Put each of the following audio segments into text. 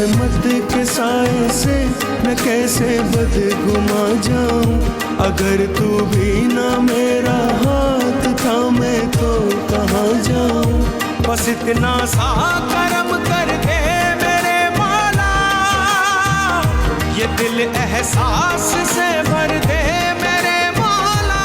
रहमत के साए से मैं कैसे बदगुमा जाऊं, अगर तू भी ना मेरा हाथ थामे तो कहाँ जाऊं। बस इतना सा करम कर दे मेरे मौला, ये दिल एहसास से भर दे मेरे मौला।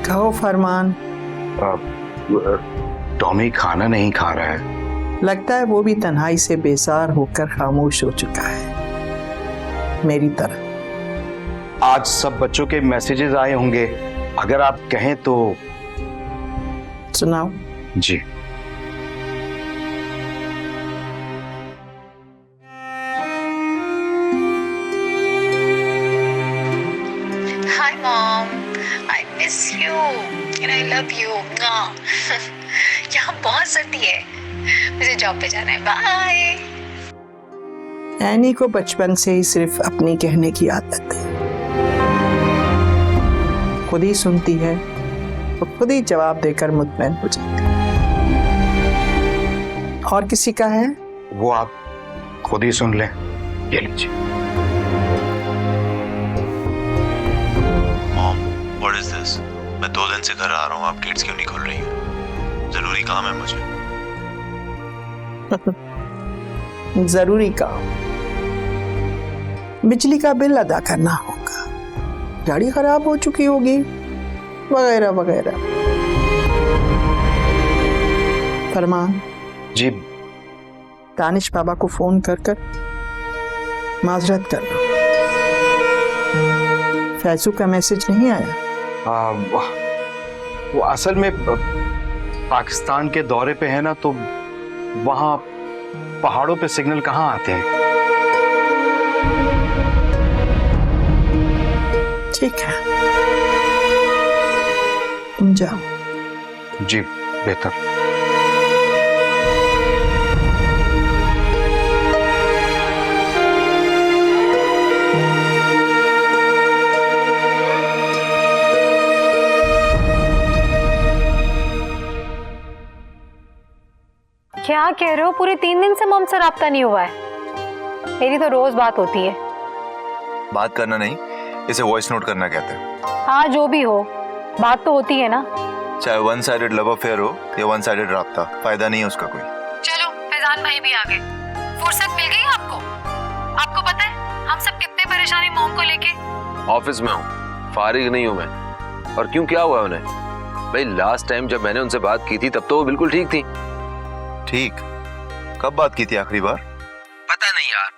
कहो फरमान। टॉमी खाना नहीं खा रहा है। लगता है वो भी तन्हाई से बेजार होकर खामोश हो चुका है मेरी तरह। आज सब बच्चों के मैसेजेस आए होंगे, अगर आप कहें तो। सुनाओ। जी। Hi mom, I miss you and I love you. यहाँ बहुत सर्दी है, मुझे जॉब पे जाना है। बाय। एनी को बचपन से ही सिर्फ अपनी कहने की आदत है, खुद ही सुनती है तो खुद ही जवाब देकर मुतमईन हो जाती है। और किसी का है वो आप खुद ही सुन लें। ये लीजिए। Mom, what is this? मैं 2 दिन से घर आ रहा हूँ, आप गेट्स क्यों नहीं खोल रही हैं? जरूरी काम है मुझे। जरूरी काम, बिजली का बिल अदा करना होगा, गाड़ी खराब हो चुकी होगी, वगैरह वगैरह। फरमान जी। दानिश बाबा को फोन कर कर माजरत करना। फैजू का मैसेज नहीं आया। वो असल में पाकिस्तान के दौरे पे है ना, तो वहाँ पहाड़ों पे सिग्नल कहाँ आते हैं। ठीक है, तुम जाओ। जी बेहतर। क्या कह रहे हो? पूरे 3 दिन से मॉम से राब्ता नहीं हुआ है। मेरी तो रोज बात होती है। बात करना नहीं, इसे वॉइस नोट करना कहते हैं। हाँ जो भी हो, बात तो होती है ना। चाहे 1 साइडेड लव अफेयर हो या 1 साइडेड राब्ता, फायदा नहीं है उसका कोई। चलो फैजान भाई भी आ गए। फुर्सत मिल गई आपको? आपको पता है हम सब कितने परेशान हैं मॉम को लेके। ऑफिस में हूँ, फारिग नहीं हूँ मैं। और क्यों, क्या हुआ उन्हें? भाई लास्ट टाइम जब मैंने उनसे बात की थी तब तो वो बिल्कुल ठीक थी। ठीक? कब बात की थी आखिरी बार? पता नहीं यार,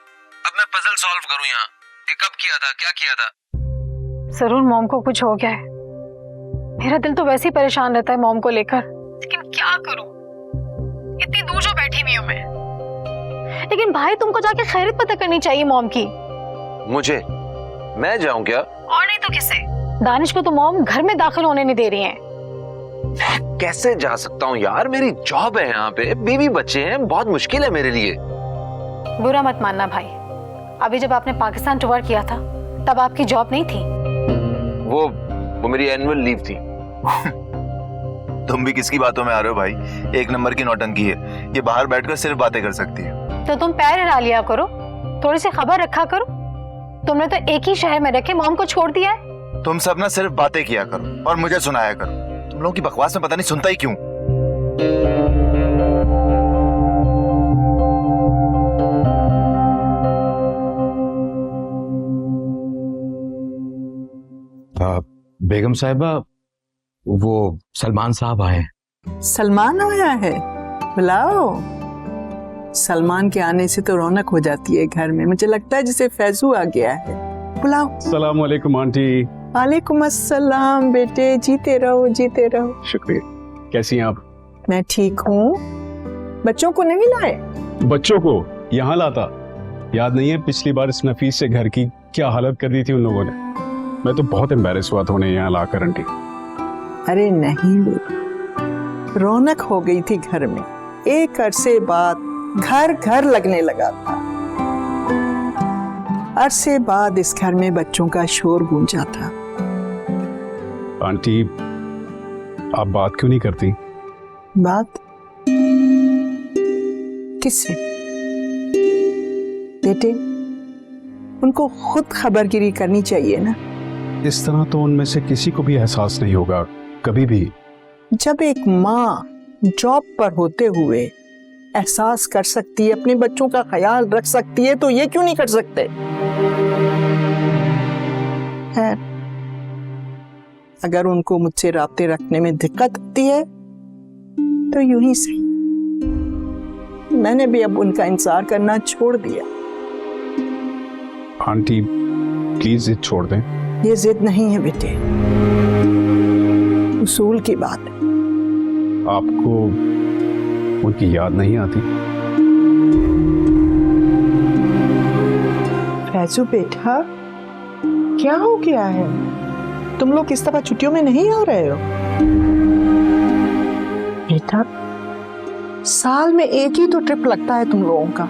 अब मैं पजल सॉल्व करूं यहाँ कि कब किया था, क्या किया था। जरूर मॉम को कुछ हो गया है। मेरा दिल तो वैसे ही परेशान रहता है मॉम को लेकर, लेकिन क्या करूं, इतनी दूर जो बैठी हुई हूं मैं। लेकिन भाई तुमको जाके खैरियत पता करनी चाहिए मॉम की। मुझे? मैं जाऊं क्या? और नहीं तो किसे? दानिश को तो मॉम घर में दाखिल होने नहीं दे रही हैं। कैसे जा सकता हूँ यार, मेरी जॉब है यहाँ पे, बीवी बच्चे हैं, बहुत मुश्किल है मेरे लिए। बुरा मत मानना भाई, अभी जब आपने पाकिस्तान टूर किया था तब आपकी जॉब नहीं थी। वो मेरी एनुअल लीव थी। तुम भी किसकी बातों में आ रहे हो भाई? 1 नंबर की नौटंकी है ये, बाहर बैठकर सिर्फ बातें कर सकती है। तो तुम पैर हिला लिया करो, थोड़ी सी खबर रखा करो। तुमने तो एक ही शहर में रखे मॉम को छोड़ दिया है। तुम सब ना सिर्फ बातें किया करो और मुझे सुनाया करो। तुम लोगों की बकवास में पता नहीं सुनता ही क्यों। बेगम साहिबा, वो सलमान साहब आए हैं। सलमान आया है? बुलाओ। सलमान के आने से तो रौनक हो जाती है घर में। मुझे लगता है जैसे फैजू आ गया है। बुलाओ। अस्सलाम वालेकुम आंटी। वालेकुम अस्सलाम बेटे, जीते रहो जीते रहो। शुक्रिया। कैसी हैं आप? मैं ठीक हूँ। बच्चों को नहीं लाए? बच्चों को यहाँ लाता, याद नहीं है पिछली बार इस नफीस से घर की क्या हालत कर दी थी उन लोगों ने। मैं तो बहुत एम्बैरेस हुआ था उन्हें यहाँ लाकर आंटी। अरे नहीं बेटा, रौनक हो गई थी घर में। एक अरसे बाद घर घर लगने लगा था। अरसे बाद इस घर में बच्चों का शोर गूंजा था। आंटी, आप बात क्यों नहीं करती? बात किससे? बेटे, उनको खुद खबरगिरी करनी चाहिए ना। इस तरह तो उनमें से किसी को भी एहसास नहीं होगा कभी भी। जब एक माँ जॉब पर होते हुए एहसास कर सकती है, अपने बच्चों का ख्याल रख सकती है, तो ये क्यों नहीं कर सकते? है, अगर उनको मुझसे राब्ते रखने में दिक्कत होती है तो यूं ही सही। मैंने भी अब उनका इंतजार करना छोड़ दिया। आंटी प्लीज जिद छोड़ दें। ये जिद नहीं है बेटे, उसूल की बात है। आपको उनकी याद नहीं आती? फैजू बेटा, क्या हो गया है? तुम लोग इस दफा छुट्टियों में नहीं आ रहे हो? बेटा, साल में एक ही तो ट्रिप लगता है तुम लोगों का,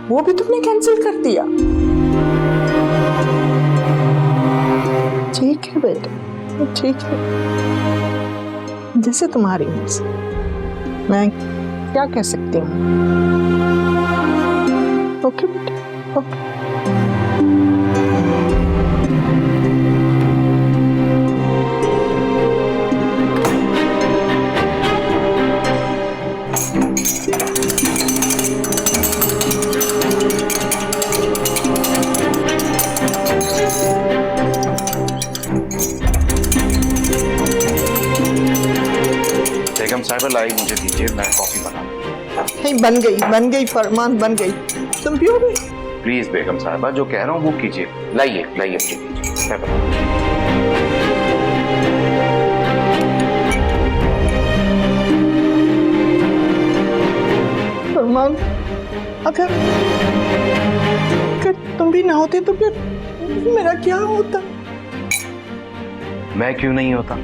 वो भी तुमने कैंसिल कर दिया। ठीक है बेटा, ठीक है, जैसे तुम्हारी मर्जी। मैं क्या कह सकती हूँ? ओके बेटा, ओके। बेगम साहिबा लाई मुझे दीजिए, मैं कॉफी बनाऊं। नहीं, बन गई फरमान, बन गई। तुम पियोगे? प्लीज बेगम साहिबा, जो कह रहा हूँ वो कीजिए। लाइए लाइए प्लीज, मैं बनाऊं। फरमान, अगर तुम भी ना होते तो फिर मेरा क्या होता? मैं क्यों नहीं होता?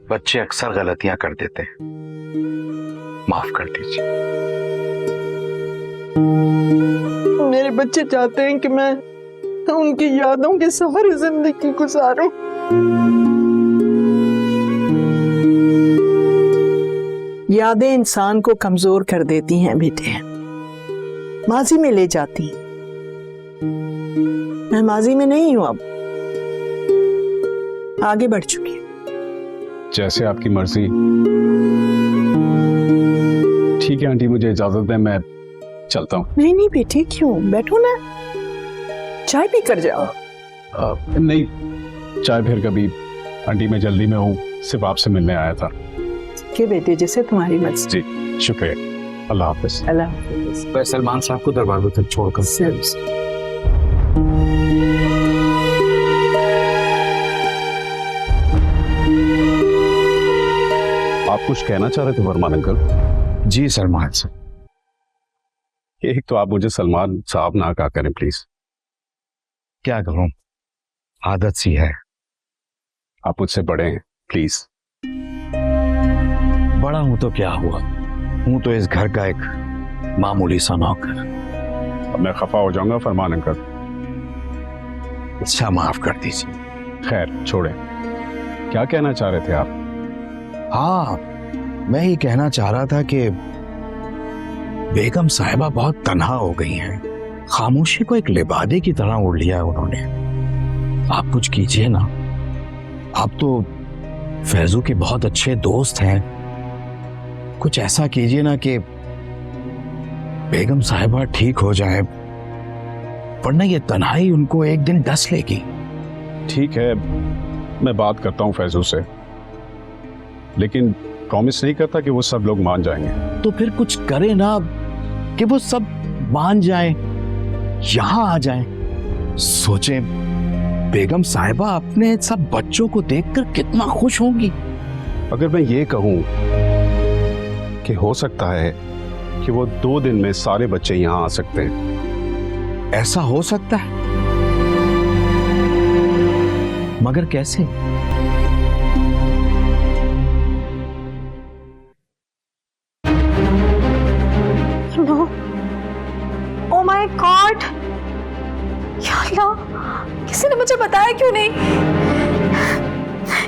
बच्चे अक्सर गलतियां कर देते हैं, माफ कर दीजिए। मेरे बच्चे चाहते हैं कि मैं उनकी यादों के सहारे जिंदगी गुजारूं। यादें इंसान को कमजोर कर देती हैं बेटे, माजी में ले जाती। मैं माजी में नहीं हूं, अब आगे बढ़ चुकी हूं। जैसे आपकी मर्जी। ठीक है आंटी, मुझे इजाजत दें, मैं चलता हूँ। नहीं नहीं बेटे, क्यों? बैठो ना, चाय पी कर जाओ। नहीं, चाय फिर कभी। आंटी मैं जल्दी में हूँ, सिर्फ आपसे मिलने आया था। के बेटे, जैसे तुम्हारी मर्जी। जी शुक्रिया, अल्लाह हाफिज। अल्लाह हाफिज। मैं सलमान साहब को दरबार में तक छोड़कर आप कुछ कहना चाह रहे थे फरमान अंकल? जी सलमान साहब। एक तो आप मुझे सलमान साहब ना कहा करें प्लीज। क्या करूं, आदत सी है। आप मुझसे बड़े हैं, प्लीज। बड़ा हूं तो क्या हुआ, हूं तो इस घर का एक मामूली सा नौकर। अब मैं खफा हो जाऊंगा फरमान अंकल। अच्छा माफ कर दीजिए। खैर छोड़े, क्या कहना चाह रहे थे आप? हाँ, मैं ही कहना चाह रहा था कि बेगम साहिबा बहुत तन्हा हो गई हैं। खामोशी को एक लिबादे की तरह ओढ़ लिया है उन्होंने। आप कुछ कीजिए ना, आप तो फैजू के बहुत अच्छे दोस्त हैं। कुछ ऐसा कीजिए ना कि बेगम साहिबा ठीक हो जाए, वरना ये तन्हाई उनको एक दिन डस लेगी। ठीक है, मैं बात करता हूँ फैजू से, लेकिन प्रॉमिस नहीं करता कि वो सब लोग मान जाएंगे। तो फिर कुछ करें ना कि वो सब मान जाएं, यहां आ जाएं। सोचें, बेगम साहिबा अपने सब बच्चों को देखकर कितना खुश होंगी। अगर मैं ये कहूं कि हो सकता है कि वो 2 दिन में सारे बच्चे यहां आ सकते हैं, ऐसा हो सकता है, मगर कैसे? नो, ओ माय गॉड, या अल्लाह, किसी ने मुझे बताया क्यों नहीं?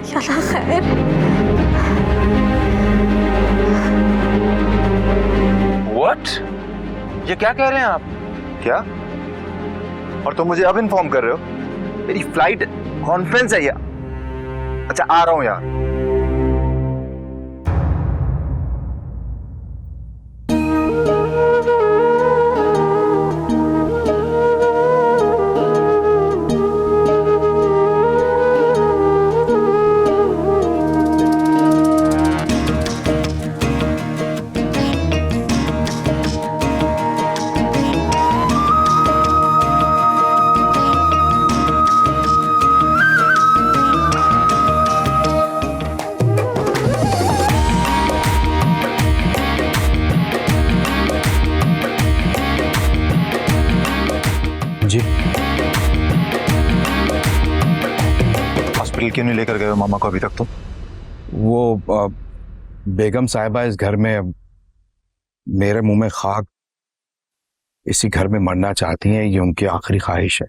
या अल्लाह खैर। What? ये क्या कह रहे हैं आप? क्या? और तुम मुझे अब इन्फॉर्म कर रहे हो? मेरी फ्लाइट कॉन्फ्रेंस है यार। अच्छा आ रहा हूं यार। जी, हॉस्पिटल क्यों नहीं लेकर गए हो मामा को अभी तक तुम? वो बेगम साहिबा इस घर में मेरे मुंह में खाक, इसी घर में मरना चाहती हैं। ये उनकी आखिरी ख्वाहिश है।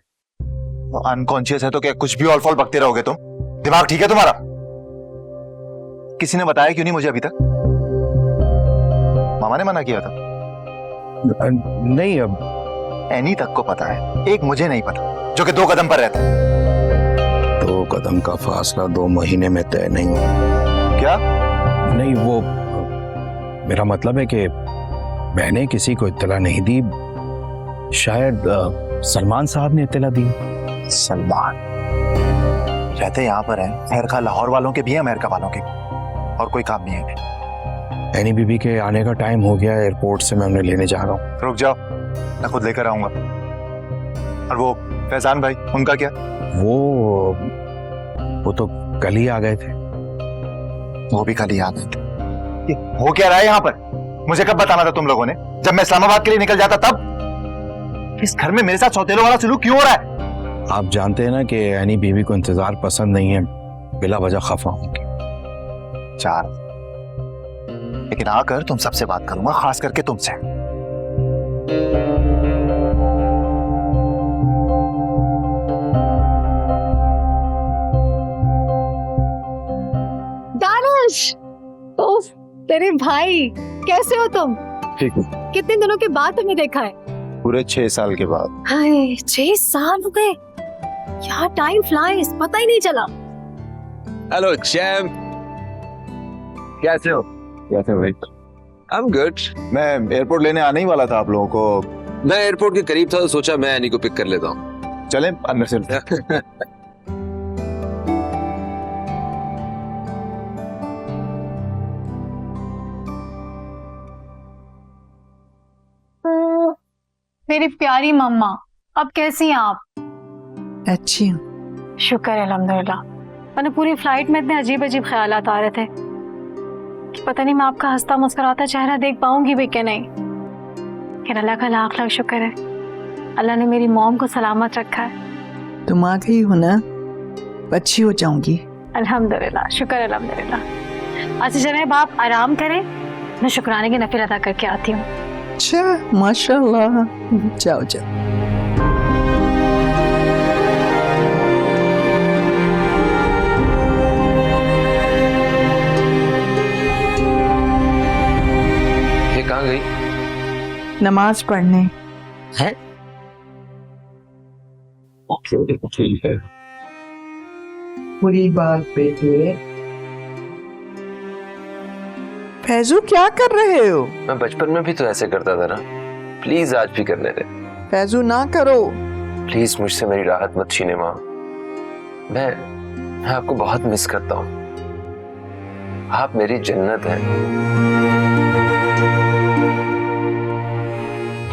अनकॉन्शियस है तो क्या कुछ भी ऑल फॉल बकते रहोगे तुम? दिमाग ठीक है तुम्हारा? किसी ने बताया क्यों नहीं मुझे अभी तक? मामा ने मना किया था? नहीं, अब एनी तक को पता है, एक मुझे नहीं पता, जो कि 2 कदम पर रहता है। 2 कदम का फासला 2 महीने में तय नहीं हो। क्या? नहीं, वो मेरा मतलब है कि मैंने किसी को इत्तला नहीं दी। शायद सलमान साहब ने इत्तला दी। सलमान रहते यहाँ पर हैं, खैर खा लाहौर वालों के भी हैं, अमेरिका वालों के भी, और कोई काम नहीं है। एनी बीबी के आने का टाइम हो गया, एयरपोर्ट से मैं उन्हें लेने जा रहा हूँ। रुक जाओ, मैं खुद लेकर आऊंगा। और वो फैजान भाई, उनका क्या? वो तो कल ही आ गए थे। वो भी कल ही आ गए थे। ये हो क्या रहा है यहाँ पर? मुझे कब बताना था तुम लोगों ने? जब मैं इस्लामाबाद के लिए निकल जाता तब? इस घर में मेरे साथ सौतेलों वाला सलूक क्यों हो रहा है? आप जानते हैं ना कि एनी बीबी को इंतजार पसंद नहीं है, बिला वजह खफा होंगी। 4, लेकिन आकर तुम सबसे बात करूंगा, खास करके तुमसे। दानिश, ओफ, तेरे भाई, कैसे हो तुम? ठीक है। कितने दिनों के बाद तुम्हें देखा है? पूरे 6 साल के बाद। हाय, 6 साल हो गए यार, टाइम फ्लाइज, पता ही नहीं चला। हेलो चैम्प, कैसे हो? कैसे भाई? I am good. मैं एयरपोर्ट लेने आने ही वाला था आप लोगों को। मैं एयरपोर्ट के करीब था तो सोचा मैं एनी को पिक कर लेता हूँ। चलें अंदर से। मेरी प्यारी मम्मा, अब कैसी हैं आप? अच्छी हूँ। शुक्र है अल्हम्दुलिल्लाह। मैंने पूरी फ्लाइट में इतने अजीब अजीब ख्यालात आ रहे थे कि पता नहीं मैं आपका हंसता मुस्कुराता चेहरा देख पाऊंगी भी कि नहीं। लेकिन अल्लाह का लाख लाख शुक्र है, अल्लाह ने मेरी मॉम को सलामत रखा है। तुम आ गई हो ना, अच्छी हो जाऊंगी। अल्हम्दुलिल्लाह, शुक्र अल्हम्दुलिल्लाह। अच्छा जनाब, आप आराम करें, मैं शुक्राने की नफिल अदा करके आती हूँ। अच्छा, माशाल्लाह। जाओ जाओ। ये कहाँ गई? नमाज पढ़ने। है? ठीक है। बुरी बात बेटे। फैजू, क्या कर रहे हो? मैं बचपन में भी तो ऐसे करता था ना, प्लीज आज भी करने दे। फैजू ना करो। प्लीज मुझसे मेरी राहत मत छीने माँ। मैं आपको बहुत मिस करता हूँ, आप मेरी जन्नत हैं।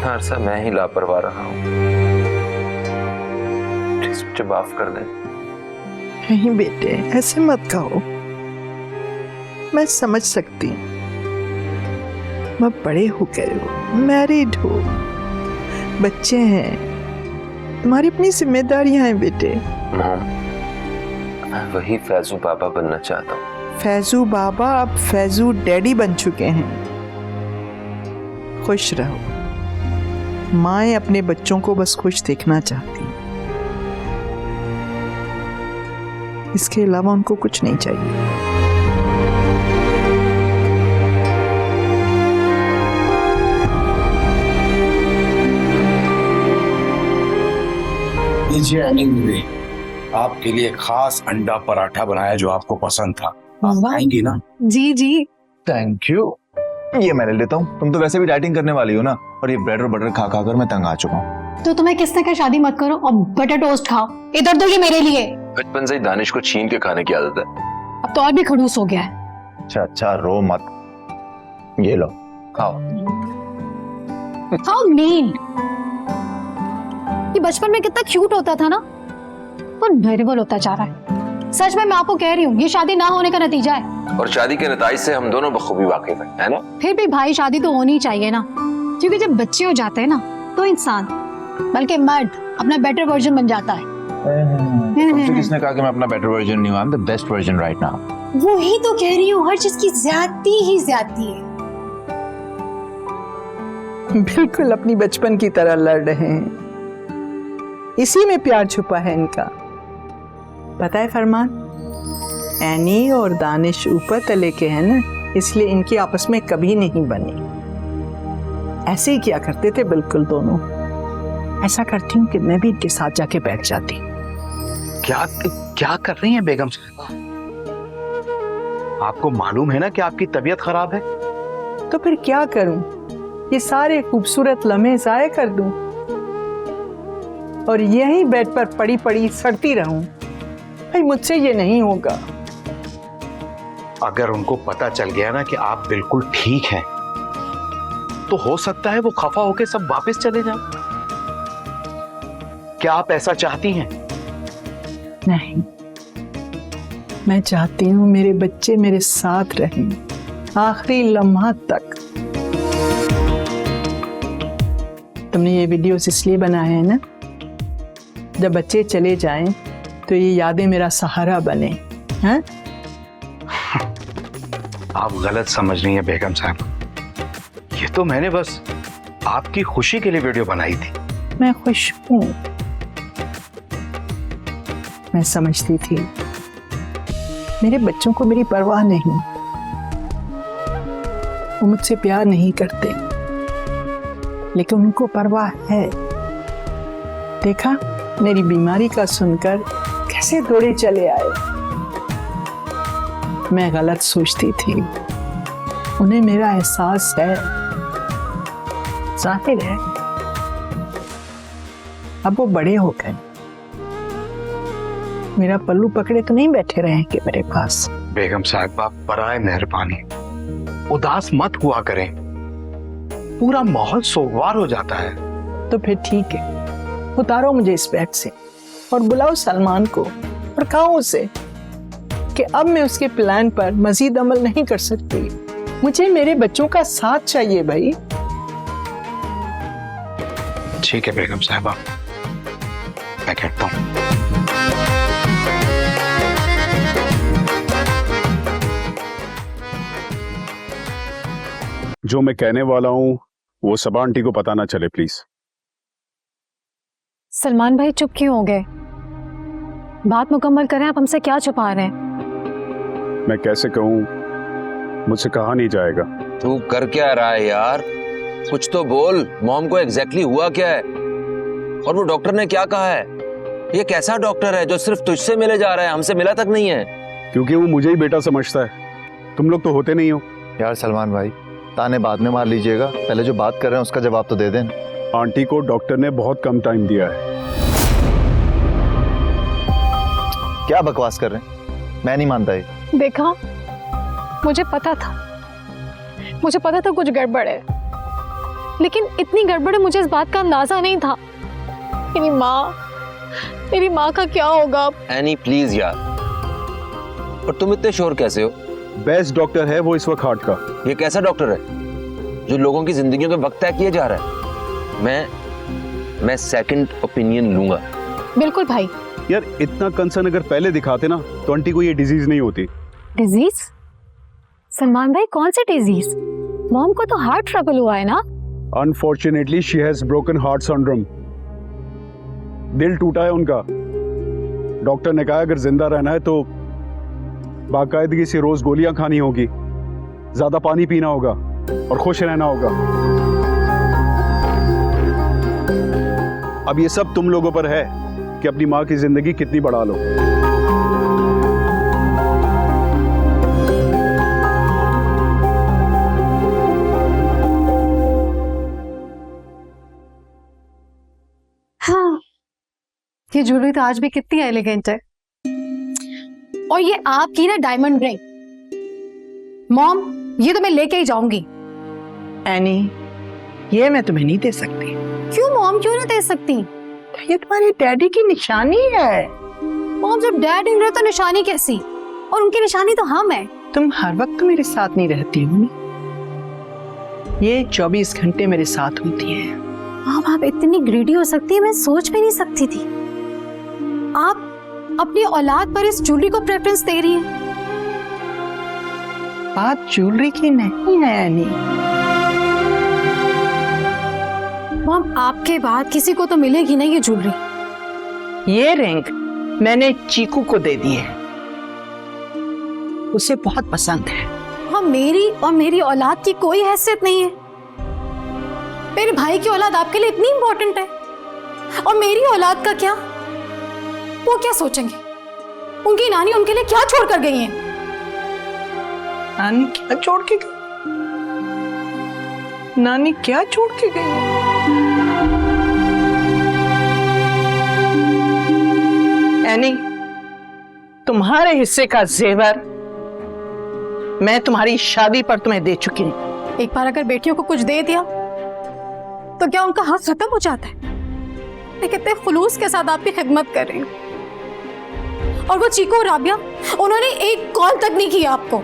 हर सा मैं ही लापरवाह रहा हूँ, प्लीज मुझे माफ कर दें। नहीं बेटे, ऐसे मत कहो, मैं समझ सकती हूँ। मैं बड़े हो गए हो, मैरिड हो, बच्चे हैं, तुम्हारी अपनी जिम्मेदारियां हैं बेटे। मॉम, मैं वही फैजू बाबा बनना चाहता हूँ। फैजू बाबा अब फैजू डैडी बन चुके हैं। खुश रहो। माएं अपने बच्चों को बस खुश देखना चाहती हैं, इसके अलावा उनको कुछ नहीं चाहिए। आपके लिए खास अंडा पराठा बनाया जो आपको पसंद था। आप खाएंगी ना? जी जी। Thank you. ये मैं ले लेता हूँ, तुम तो वैसे भी डाइटिंग करने वाली हो ना, और ये ब्रेड और बटर खा खा कर मैं तंग आ चुका हूँ। तो तुम्हें किसने कहा शादी मत करो और बटर टोस्ट खाओ? इधर दो, ये मेरे लिए। बचपन से ही दानिश को छीन के खाने की आदत है। अब तो और भी खड़ूस हो गया है। अच्छा अच्छा, रो मत, ये लो खाओ। How mean. ये बचपन में कितना क्यूट होता था ना, और नर्वल होता जा रहा है। सच में मैं आपको कह रही हूँ, ये शादी ना होने का नतीजा है। और शादी के नतीजे से हम दोनों बखूबी वाकिफ हैं, है ना? फिर भी भाई शादी तो होनी चाहिए ना, क्योंकि जब बच्चे हो जाते हैं ना तो इंसान, बल्कि मर्द, अपना बेटर वर्जन बन जाता है। तुमसे किसने कहा कि मैं अपना बेटर वर्जन नहीं हूँ? I am the best version right now. वो ही तो कह रही हूँ, हर चीज की ज्यादती ही ज्यादती है। बिल्कुल अपनी बचपन की तरह लड़ रहे हैं, इसी में प्यार छुपा है इनका। पता है फरमान, एनी और दानिश ऊपर तले के हैं ना, इसलिए इनकी आपस में कभी नहीं बनी। ऐसे ही किया करते थे बिल्कुल दोनों। ऐसा करती हूँ कि मैं भी इनके साथ जाके बैठ जाती। क्या क्या कर रही हैं बेगम साहब? आपको मालूम है ना कि आपकी तबीयत खराब है। तो फिर क्या करूं? ये सारे खूबसूरत लम्हे जाया कर दूं और यहीं बेड पर पड़ी पड़ी सड़ती रहूं? भाई मुझसे ये नहीं होगा। अगर उनको पता चल गया ना कि आप बिल्कुल ठीक हैं, तो हो सकता है वो खफा होके सब वापस चले जाएं। क्या आप ऐसा चाहती हैं? नहीं, मैं चाहती हूँ मेरे बच्चे मेरे साथ रहें आखिरी लम्हा तक। तुमने ये वीडियोस इसलिए बनाए हैं ना, जब बच्चे चले जाएं तो ये यादें मेरा सहारा बने। हैं? आप गलत समझ रही हैं बेगम साहब। ये तो मैंने बस आपकी खुशी के लिए वीडियो बनाई थी। मैं खुश हूँ। मैं समझती थी मेरे बच्चों को मेरी परवाह नहीं, वो मुझसे प्यार नहीं करते, लेकिन उनको परवाह है। देखा मेरी बीमारी का सुनकर कैसे दौड़े चले आए। मैं गलत सोचती थी, उन्हें मेरा एहसास है, जाहिर है। अब वो बड़े हो गए, मेरा पल्लू पकड़े तो नहीं बैठे रहेंगे मेरे पास। बेगम साहब आप बराए मेहरबानी उदास मत हुआ करें, पूरा माहौल सोगवार हो जाता है। तो फिर ठीक है, उतारो मुझे इस बेड से और बुलाओ सलमान को और कहो उसे कि अब मैं उसके प्लान पर मजीद अमल नहीं कर सकती। मुझे मेरे बच्चों का साथ चाहिए भाई। ठीक है बेगम साहबा, मैं कहता हूँ। जो मैं कहने वाला हूं वो सबा आंटी को पता ना चले प्लीज। सलमान भाई चुप क्यों हो गए? बात मुकम्मल करें, आप हमसे क्या छुपा रहे हैं? मैं कैसे कहूं, मुझसे कहा नहीं जाएगा। तू कर क्या रहा है यार? कुछ तो बोल। मॉम को एग्जैक्टली हुआ क्या है और वो डॉक्टर ने क्या कहा है? ये कैसा डॉक्टर है जो सिर्फ तुझसे मिले जा रहा है, हमसे मिला तक नहीं है? क्योंकि वो मुझे ही बेटा समझता है, तुम लोग तो होते नहीं हो। यार सलमान भाई, ताने बाद में मार लीजिएगा, पहले जो बात कर रहे हैं उसका जवाब तो दे दें। आंटी को डॉक्टर ने बहुत कम टाइम दिया है। क्या बकवास कर रहे हैं? मैं नहीं मानता ये। देखा, मुझे पता था कुछ गड़बड़ है, लेकिन इतनी गड़बड़ है मुझे इस बात का अंदाजा नहीं था। मेरी माँ का क्या होगा अब? एनी प्लीज यार, और तुम इतने श्योर कैसे हो? बेस्ट डॉक्टर है वो इस वक्त हार्ट का। ये कैसा डॉक्टर है जो लोगों की जिंदगियों के वक्त तय किए जा रहा है? मैं सेकंड ओपिनियन लूंगा। बिल्कुल भाई, यार इतना कंसर्न अगर पहले दिखाते ना तो आंटी को ये डिजीज नहीं होती। डिजीज? सलमान भाई, कौन सी डिजीज? मॉम को तो हार्ट ट्रबल हुआ है ना? Unfortunately she has broken heart syndrome. दिल टूटा है उनका। डॉक्टर ने कहा अगर जिंदा रहना है तो बाकायदगी से रोज गोलियां खानी होगी, ज्यादा पानी पीना होगा और खुश रहना होगा। अब ये सब तुम लोगों पर है कि अपनी माँ की जिंदगी कितनी बढ़ा लो। हाँ, ये ज्वेलरी तो आज भी कितनी एलिगेंट है। और ये आपकी ना डायमंड रिंग, मॉम ये तो मैं लेके ही जाऊंगी। एनी, ये मैं तुम्हें नहीं दे सकती। क्यों मॉम, क्यों नहीं दे सकती? ये तुम्हारे डैडी की निशानी है। मॉम जब डैड हिल रहे तो निशानी कैसी? और उनकी निशानी तो हम है। तुम हर वक्त मेरे साथ नहीं रहती हो ना, ये 24 घंटे मेरे साथ होती है। आप इतनी ग्रीडी हो सकती है, मैं सोच भी नहीं सकती थी। आप अपनी औलाद पर इस ज्वेलरी को प्रेफरेंस दे रही हैं। बात ज्वेलरी की नहीं है एनी। मॉम आपके बाद किसी को तो मिलेगी ना ये ज्वेलरी। ये रिंग मैंने चीकू को दे दी है, उसे बहुत पसंद है। हाँ, मेरी और मेरी औलाद की कोई हैसियत नहीं है। मेरे भाई की औलाद आपके लिए इतनी इंपॉर्टेंट है, और मेरी औलाद का क्या? वो क्या सोचेंगे? उनकी नानी उनके लिए क्या छोड़ कर गई है? नानी क्या छोड़ के गई? नानी क्या छोड़ के गई? एनी, तुम्हारे हिस्से का जेवर मैं तुम्हारी शादी पर तुम्हें दे चुकी हूँ। एक बार अगर बेटियों को कुछ दे दिया तो क्या उनका हक खत्म हो जाता है? मैं कितने खुलूस के साथ आपकी खिदमत कर रही हूँ, और वो चीकू और राबिया, उन्होंने एक कॉल तक नहीं किया आपको।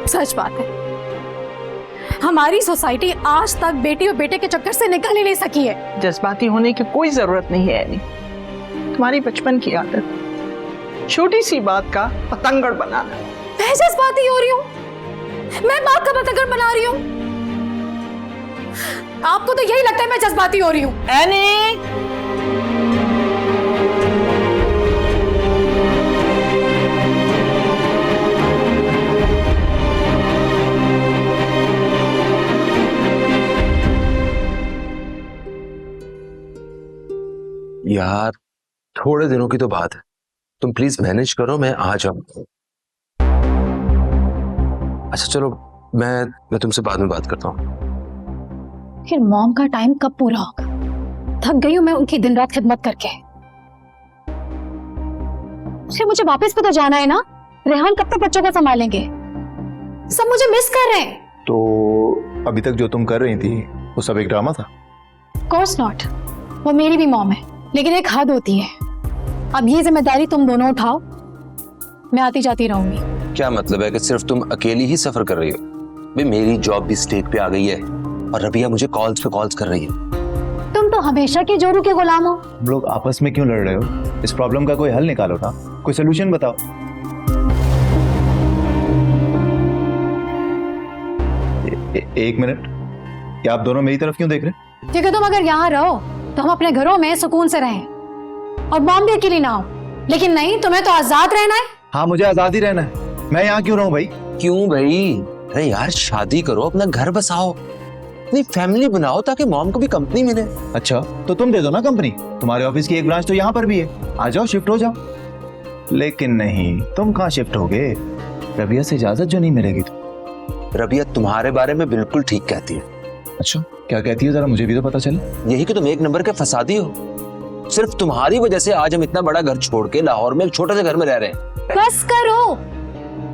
सच बात है, हमारी सोसाइटी आज तक बेटी और बेटे के चक्कर से निकल ही नहीं सकी है। जज्बाती होने की कोई जरूरत नहीं है एनी। तुम्हारी बचपन की आदत, छोटी सी बात का पतंगड़ बनाना। मैं जज्बाती हो रही हूँ? मैं बात का पतंगड़ बना रही हूँ? आपको तो यही लगता है मैं जज्बाती हो रही हूँ? एनी, यार थोड़े दिनों की तो बात है, तुम प्लीज मैनेज करो, मैं आ जाऊं। अच्छा चलो, मैं तुमसे बाद में बात करता हूँ। फिर मॉम का टाइम कब पूरा होगा? थक गई हूं मैं उनकी दिन रात खिदमत करके। फिर मुझे वापस पे तो जाना है ना। रेहान कब तक बच्चों को संभालेंगे? सब मुझे मिस कर रहे हैं। तो अभी तक जो तुम कर रही थी वो सब एक ड्रामा था? कोर्स नॉट, वो मेरी भी मॉम है, लेकिन एक हद होती है। अब ये जिम्मेदारी तुम दोनों उठाओ, मैं आती जाती रहूंगी। क्या मतलब है कि सिर्फ तुम अकेली ही सफर कर रही हो? भाई मेरी जॉब भी स्टेक पे आ गई है और रबिया मुझे कॉल्स पे कॉल्स कर रही है। तुम तो हमेशा के जोरू के गुलाम हो। हम लोग आपस में क्यों लड़ रहे हो? इस प्रॉब्लम का कोई हल निकालो ना, कोई सोल्यूशन बताओ। एक मिनट, क्या आप दोनों मेरी तरफ क्यों देख रहे हैं? क्योंकि तुम अगर यहाँ रहो तो हम अपने घरों में सुकून से रहें और मॉम भी अकेली ना हो। लेकिन नहीं, तुम्हें तो आजाद रहना है। हाँ, मुझे आजाद ही रहना है। मैं यहाँ क्यों रहूं भाई? क्यों भाई? अरे यार शादी करो, अपना घर बसाओ, अपनी फैमिली बनाओ ताकि मॉम को भी कंपनी मिले। अच्छा तो तुम दे दो ना कंपनी, तुम्हारे ऑफिस की एक ब्रांच तो यहाँ पर भी है, आ जाओ शिफ्ट हो जाओ। लेकिन नहीं, तुम कहाँ शिफ्ट होगे? रबिया से इजाजत जो नहीं मिलेगी तो। रबिया तुम्हारे बारे में बिल्कुल ठीक कहती है। अच्छा क्या कहती है, जरा मुझे भी तो पता चले। यही कि तुम एक नंबर के फसादी हो। सिर्फ तुम्हारी वजह से आज हम इतना बड़ा घर छोड़ के लाहौर में एक छोटे से घर में रह रहे हैं। बस करो,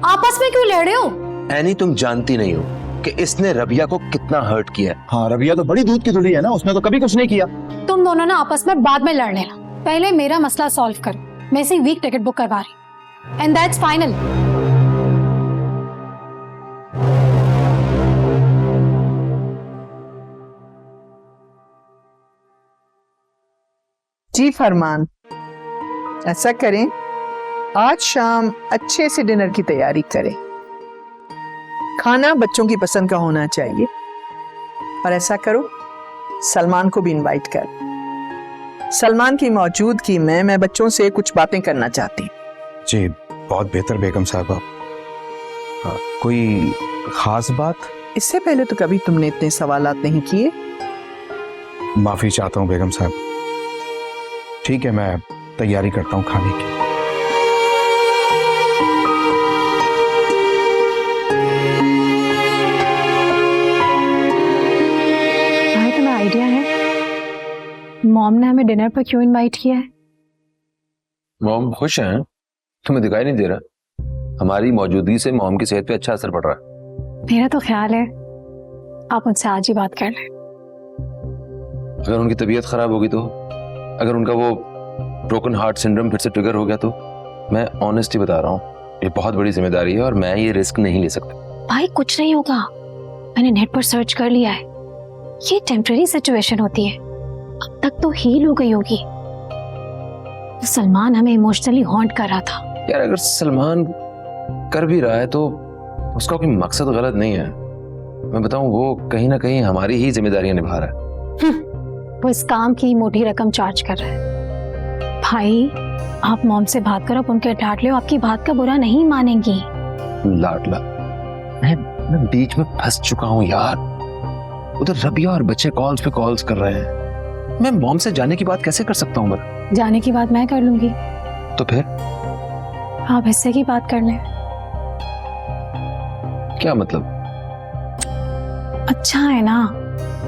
आपस में क्यों लड़ रहे हो? ऐनी तुम जानती नहीं हो कि इसने रबिया को कितना हर्ट किया है। हाँ, रबिया तो बड़ी दूध की धुली है ना, उसने तो कभी कुछ नहीं किया। तुम दोनों ना आपस में बाद में लड़ लेना, पहले मेरा मसला सॉल्व करो। मैं इसी वीक टिकट बुक करवा रही हूँ, एंड दैट्स फाइनल। जी फरमान। ऐसा करें, आज शाम अच्छे से डिनर की तैयारी करें। खाना बच्चों की पसंद का होना चाहिए। और ऐसा करो, सलमान को भी इनवाइट कर। सलमान की मौजूदगी में मैं बच्चों से कुछ बातें करना चाहती हूँ। जी बहुत बेहतर बेगम साहबा। कोई खास बात? इससे पहले तो कभी तुमने इतने सवालात नहीं किए। माफी चाहता हूँ बेगम साहब। ठीक है, मैं तैयारी करता हूँ खाने की। भाई तुम्हें आइडिया है मॉम ने हमें डिनर पर क्यों इनवाइट किया है? मॉम खुश हैं? तुम्हें दिखाई नहीं दे रहा? हमारी मौजूदगी से मॉम की सेहत पे अच्छा असर पड़ रहा है। मेरा तो ख्याल है आप उनसे आज ही बात कर लें। अगर उनकी तबीयत खराब होगी तो, अगर उनका वो ब्रोकन हार्ट सिंड्रोम फिर से ट्रिगर हो गया तो, मैं ऑनेस्टली बता रहा हूँ, ये बहुत बड़ी जिम्मेदारी है और मैं ये रिस्क नहीं ले सकता। भाई कुछ नहीं होगा, मैंने नेट पर सर्च कर लिया है। ये टेम्परेरी सिचुएशन होती है, अब तक तो हील हो गई होगी। तो सलमान हमें इमोशनली हॉन्ट कर रहा था। यार अगर सलमान कर भी रहा है तो उसका कोई मकसद गलत नहीं है। मैं बताऊं, वो कहीं ना कहीं हमारी ही जिम्मेदारियां निभा रहा है। वो इस काम की मोटी रकम चार्ज कर रहा है। भाई आप मॉम से बात करो, आप उनके डांट लो, आपकी बात का बुरा नहीं मानेंगी। लाडला, मैं बीच में फंस चुका हूँ यार। उधर रबिया और बच्चे कॉल्स पे कॉल्स कर रहे हैं। मैं मॉम से जाने की बात कैसे कर सकता हूँ? जाने की बात मैं कर लूंगी, तो फिर आप हिस्से की बात कर लें। क्या मतलब? अच्छा है ना,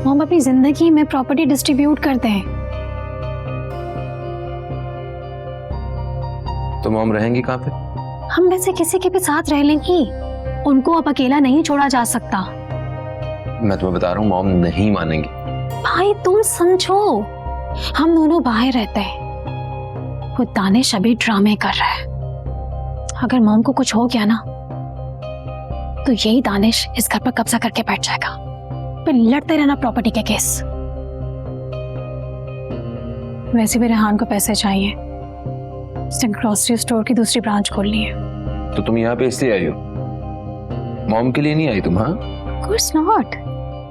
मॉम अपनी जिंदगी में प्रॉपर्टी डिस्ट्रीब्यूट करते हैं। तो मॉम रहेंगी कहाँ पे? हम में से किसी के भी साथ रह लेंगी, उनको अब अकेला नहीं छोड़ा जा सकता। मैं तुम्हें बता रहा हूँ, मॉम नहीं मानेंगी। भाई तुम समझो, हम दोनों बाहर रहते हैं, वो दानिश अभी ड्रामे कर रहा है। अगर मॉम को कुछ हो गया ना तो यही दानिश इस घर पर कब्जा करके बैठ जाएगा, फिर लड़ते रहना प्रॉपर्टी के केस। वैसे भी रेहान को पैसे चाहिए, उसने ग्रोसरी स्टोर की दूसरी ब्रांच खोलनी है। तो तुम यहाँ पे इसलिए आई हो, मॉम के लिए नहीं आई तुम? हाँ ऑफ कोर्स नॉट,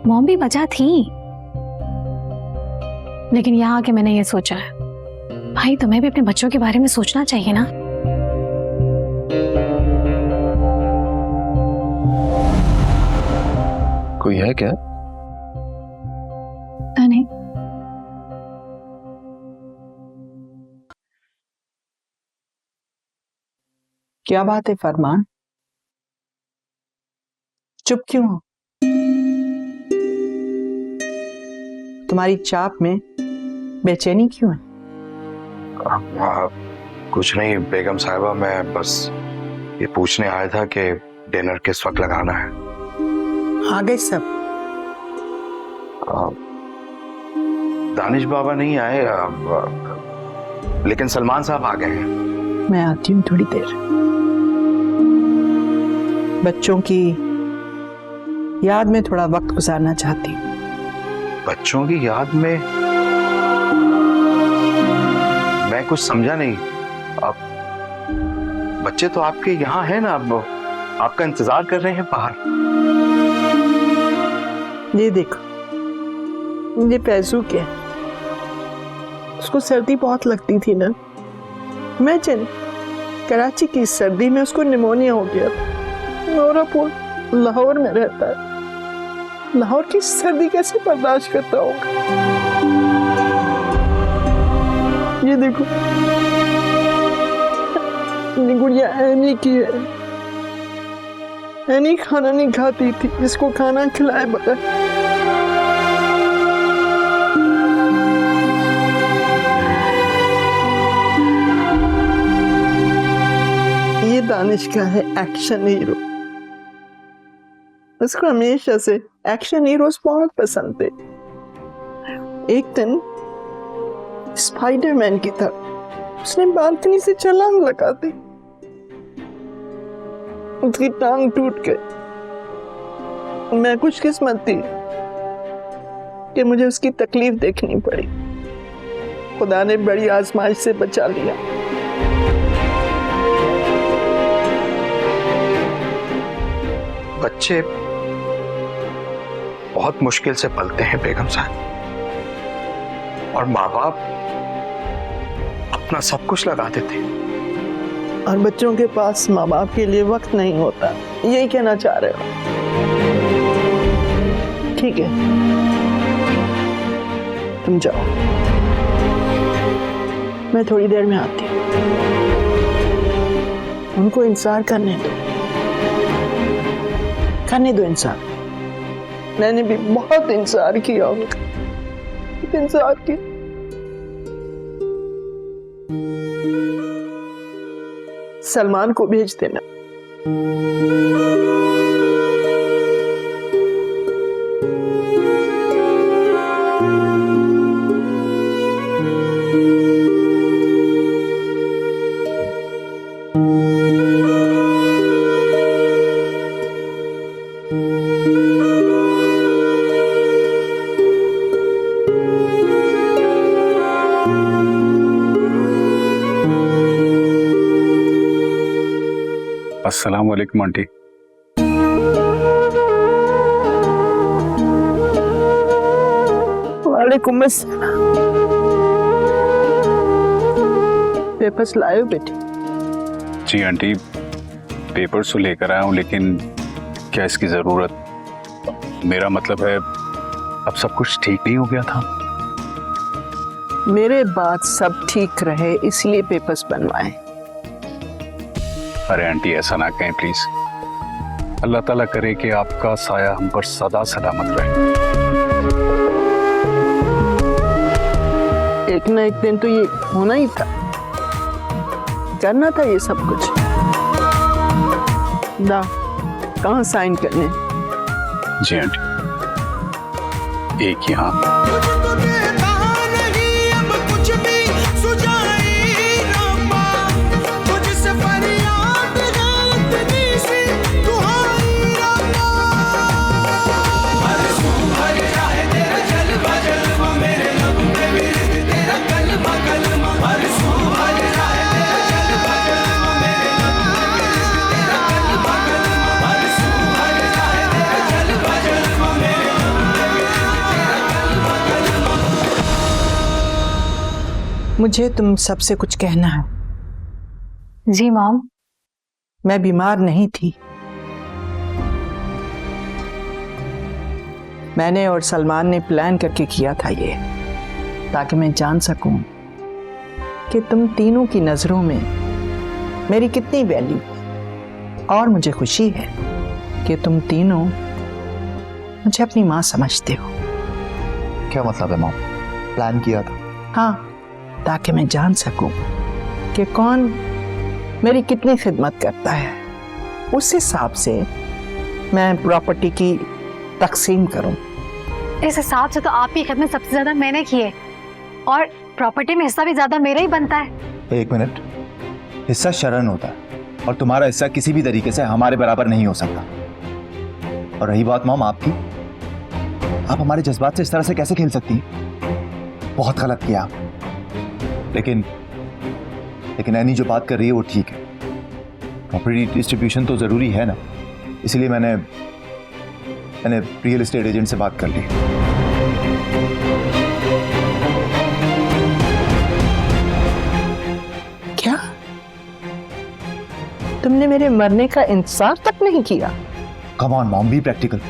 मॉम भी वजह थी, लेकिन यहाँ आके मैंने ये सोचा है, भाई तुम्हें भी अपने बच्चों के बारे में सोचना चाहिए ना। कोई है क्या? नहीं, क्या बात है फरमान, चुप क्यों हो? तुम्हारी चाप में बेचैनी क्यों है? कुछ नहीं बेगम साहिबा, मैं बस ये पूछने आया था कि डिनर किस वक्त लगाना है। आ गए सब? दानिश बाबा नहीं आए, लेकिन सलमान साहब आ गए हैं। मैं आती हूँ थोड़ी देर। बच्चों की याद में थोड़ा वक्त गुजारना चाहती हूँ। बच्चों की याद में? मैं कुछ समझा नहीं। अब बच्चे तो आपके यहाँ हैं ना, अब आपका इंतजार कर रहे हैं बाहर। ये देखो, ये पैसू के, उसको सर्दी बहुत लगती थी ना। इमेजिन, कराची की सर्दी में उसको निमोनिया हो गया। नौरापुर लाहौर में रहता है, लाहौर की सर्दी कैसे बर्दाश्त करता होगा? ये देखो, ये गुड़िया एनी की है। एनी खाना नहीं खाती थी, इसको खाना खिलाए बगैर। ये दानिश का है एक्शन हीरो। उसको हमेशा से एक्शन हीरोज बहुत पसंद थे। एक दिन स्पाइडरमैन की तरह उसने बालकनी से छलांग लगा दी, उसकी टांग टूट गई। मैं खुशकिस्मत थी कि मुझे उसकी तकलीफ देखनी पड़ी। खुदा ने बड़ी आजमाइश से बचा लिया। बच्चे बहुत मुश्किल से पलते हैं बेगम साहब, और माँ बाप अपना सब कुछ लगा देते हैं। और बच्चों के पास माँ बाप के लिए वक्त नहीं होता, यही कहना चाह रहे हो? ठीक है, तुम जाओ, मैं थोड़ी देर में आती हूँ। उनको इंतजार करने दो इंतजार। मैंने भी बहुत इंतजार किया उनका, इंतजार किया। सलमान को भेज देना। अस्सलाम वालेकुम आंटी। वालेकुम अस्सलाम। पेपर्स लाए हो बेटे? जी आंटी, पेपर्स तो लेकर आया हूँ, लेकिन क्या इसकी जरूरत? मेरा मतलब है अब सब कुछ ठीक नहीं हो गया था। मेरे बाद सब ठीक रहे इसलिए पेपर्स बनवाए। अरे आंटी ऐसा ना कहें प्लीज। अल्लाह ताला करे कि आपका साया हम पर सदा सलामत रहे। एक ना एक दिन तो ये होना ही था, करना था ये सब कुछ। दा, कहाँ साइन करने? जी आंटी, एक यहाँ। मुझे तुम सबसे कुछ कहना है। जी मॉम। मैं बीमार नहीं थी। मैंने और सलमान ने प्लान करके किया था ये, ताकि मैं जान सकूं कि तुम तीनों की नजरों में मेरी कितनी वैल्यू। और मुझे खुशी है कि तुम तीनों मुझे अपनी माँ समझते हो। क्या मतलब है मॉम? प्लान किया था? हाँ, ताकि मैं जान सकूं कि कौन मेरी कितनी खिदमत करता है। उस हिसाब से मैं प्रॉपर्टी की तकसीम करूं। इस हिसाब से तो आपकी खिदमत सबसे ज्यादा मैंने की है, और प्रॉपर्टी में हिस्सा भी ज्यादा मेरा ही बनता है। एक मिनट, हिस्सा शरण होता है और तुम्हारा हिस्सा किसी भी तरीके से हमारे बराबर नहीं हो सकता। और रही बात मॉम आपकी, आप हमारे जज्बात से इस तरह से कैसे खेल सकती हैं? बहुत गलत किया। लेकिन एनी जो बात कर रही है वो ठीक है। प्रॉपर्टी डिस्ट्रीब्यूशन तो जरूरी है ना, इसलिए मैंने रियल एस्टेट एजेंट से बात कर ली। क्या तुमने मेरे मरने का इंतजार तक नहीं किया? Come on mom, be practical.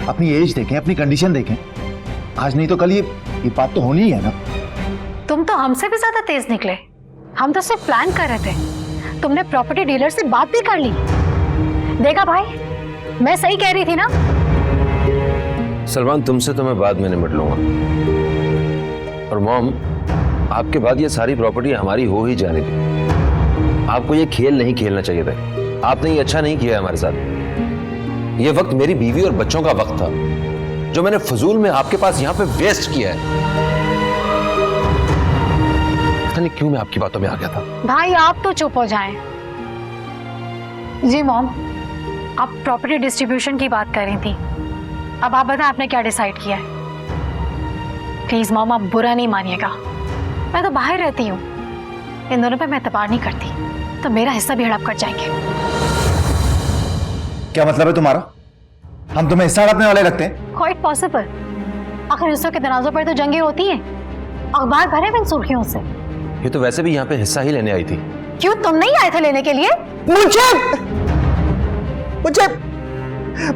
अपनी एज देखें, अपनी कंडीशन देखें। आज नहीं तो कल ये बात तो होनी ही है ना। तुम तो हमसे भी ज्यादा तेज निकले। हम तो सिर्फ प्लान कर रहे थे, तुमने प्रॉपर्टी डीलर से बात भी कर ली। देखा भाई, मैं सही कह रही थी ना? सलमान, तुमसे तो मैं बाद में निपट लूंगा। और मॉम, आपके बाद ये सारी प्रॉपर्टी हमारी हो ही जाने थी। आपको ये खेल नहीं खेलना चाहिए था। आपने ये अच्छा नहीं किया हमारे साथ। ये वक्त मेरी बीवी और बच्चों का वक्त था, जो मैंने फजूल में आपके पास यहाँ पे वेस्ट किया है। पता नहीं क्यों मैं आपकी बातों में आ गया था। भाई आप तो चुप हो जाएं। जी मॉम, आप प्रॉपर्टी डिस्ट्रीब्यूशन की बात कर रही थी। अब आप बताएं आपने क्या डिसाइड किया है? प्लीज मॉम, आप बुरा नहीं मानिएगा। मैं तो बाहर रहती हूँ, इन दोनों पे मैं एतबार नहीं करती, तो मेरा हिस्सा भी हड़प कर जाएंगे। क्या मतलब है तुम्हारा? हम तुम्हें हिस्सा रखने वाले लगते हैं? Quite possible. आखिर हिस्सों के दराजों पर तो जंगें होती हैं, अखबार भरे हुए इन सुर्खियों से। ये तो वैसे भी यहाँ पे हिस्सा ही लेने आई थी। क्यों, तुम नहीं आए थे लेने के लिए?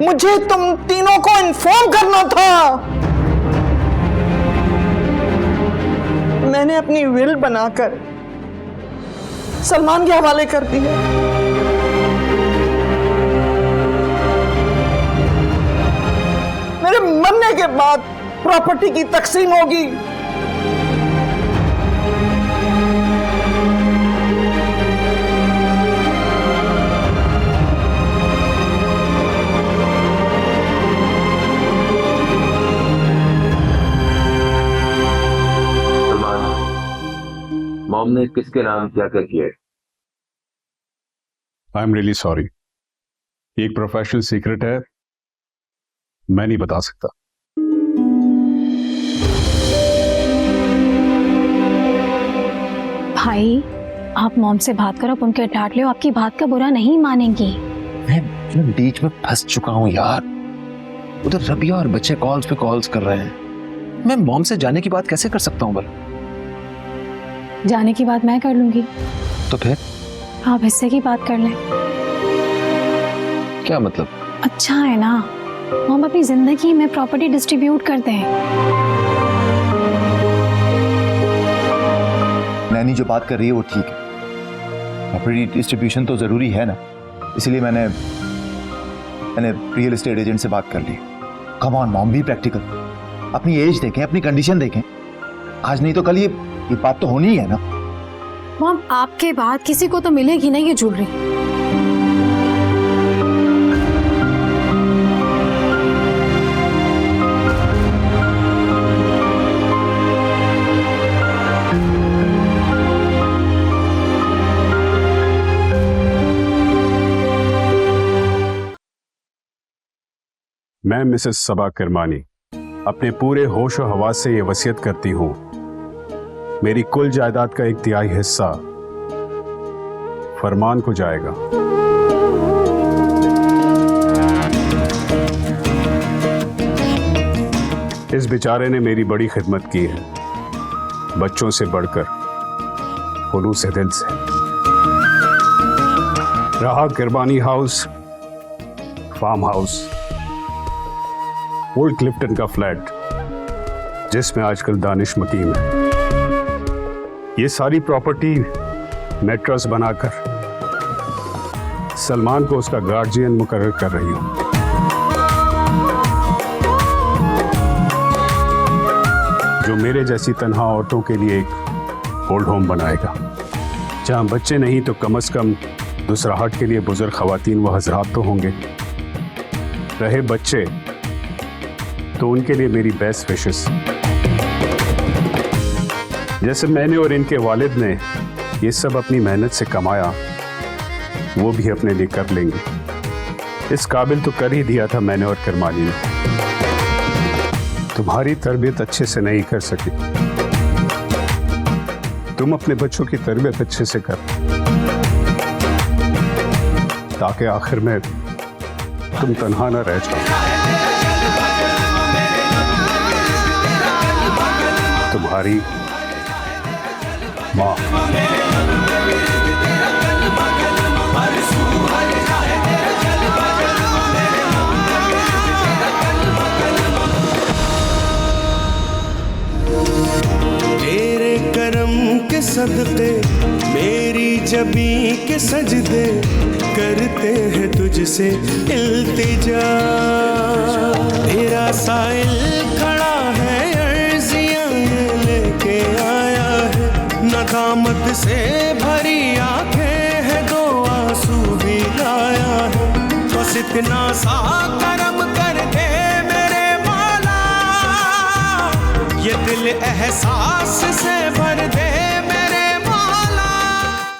मुझे तुम तीनों को इन्फॉर्म करना था। मैंने अपनी विल बनाकर सलमान के हवाले कर दी है। मेरे मरने के बाद प्रॉपर्टी की तकसीम होगी। मॉम ने किसके नाम क्या क्या किया? आई एम रियली सॉरी, एक प्रोफेशनल सीक्रेट है, मैं नहीं बता सकता। भाई आप मॉम से बात करो, उनके डांट लो, आपकी बात का बुरा नहीं मानेंगी। मैं बीच में फंस चुका हूँ यार। उधर रबिया और बच्चे कॉल्स पे कॉल्स कर रहे हैं, मैं मॉम से जाने की बात कैसे कर सकता हूँ? बल जाने की बात मैं कर लूंगी, तो फिर आप हिस्से की बात कर लें। क्या मतलब? अच्छा है ना, मॉम अपनी जिंदगी में प्रॉपर्टी डिस्ट्रीब्यूट करते हैं। नैनी जो बात कर रही है वो ठीक है, प्रॉपर्टी डिस्ट्रीब्यूशन तो जरूरी है ना, इसलिए मैंने रियल एस्टेट एजेंट से बात कर ली। कम ऑन मॉम, भी प्रैक्टिकल, अपनी एज देखें, अपनी कंडीशन देखें। आज नहीं तो कल ये बात तो होनी ही है ना। मॉम आपके बाद किसी को तो मिलेगी ना ये ज्वेलरी। मैं मिसेस सबा किरमानी अपने पूरे होश और हवास से यह वसीयत करती हूं, मेरी कुल जायदाद का 1/3 हिस्सा फरमान को जाएगा। इस बेचारे ने मेरी बड़ी खिदमत की है, बच्चों से बढ़कर, खुलूस दिल से। रहा Kirmani house, farm house, old Clifton का फ्लैट जिसमें आजकल दानिश मकीम है, ये सारी प्रॉपर्टी मैं ट्रस्ट बनाकर सलमान को उसका गार्जियन मुकर्रर कर रही हूं। जो मेरे जैसी तन्हा औरतों के लिए एक ओल्ड होम बनाएगा, जहां बच्चे नहीं तो कम से कम दूसराहट के लिए बुजुर्ग खवातीन व हजरात तो होंगे। रहे बच्चे तो उनके लिए मेरी बेस्ट विशेस। जैसे मैंने और इनके वालिद ने ये सब अपनी मेहनत से कमाया, वो भी अपने लिए कर लेंगे। इस काबिल तो कर ही दिया था मैंने और किरमानी ने। तुम्हारी तरबियत अच्छे से नहीं कर सकी, तुम अपने बच्चों की तरबियत अच्छे से कर, ताकि आखिर में तुम तन्हा न रह जाओ। तुम्हारी माँ। तेरे करम के सदक़े मेरी जबी के सजदे करते हैं तुझसे इल्तिजा। तेरा साइल खड़ा है, अर्ज़ियाँ ये लेके आया है, नदामत से भरी आंखें हैं, दो आंसू भी लाया है। बस इतना सा करम कर दे मेरे मौला, ये दिल एहसास से भर दे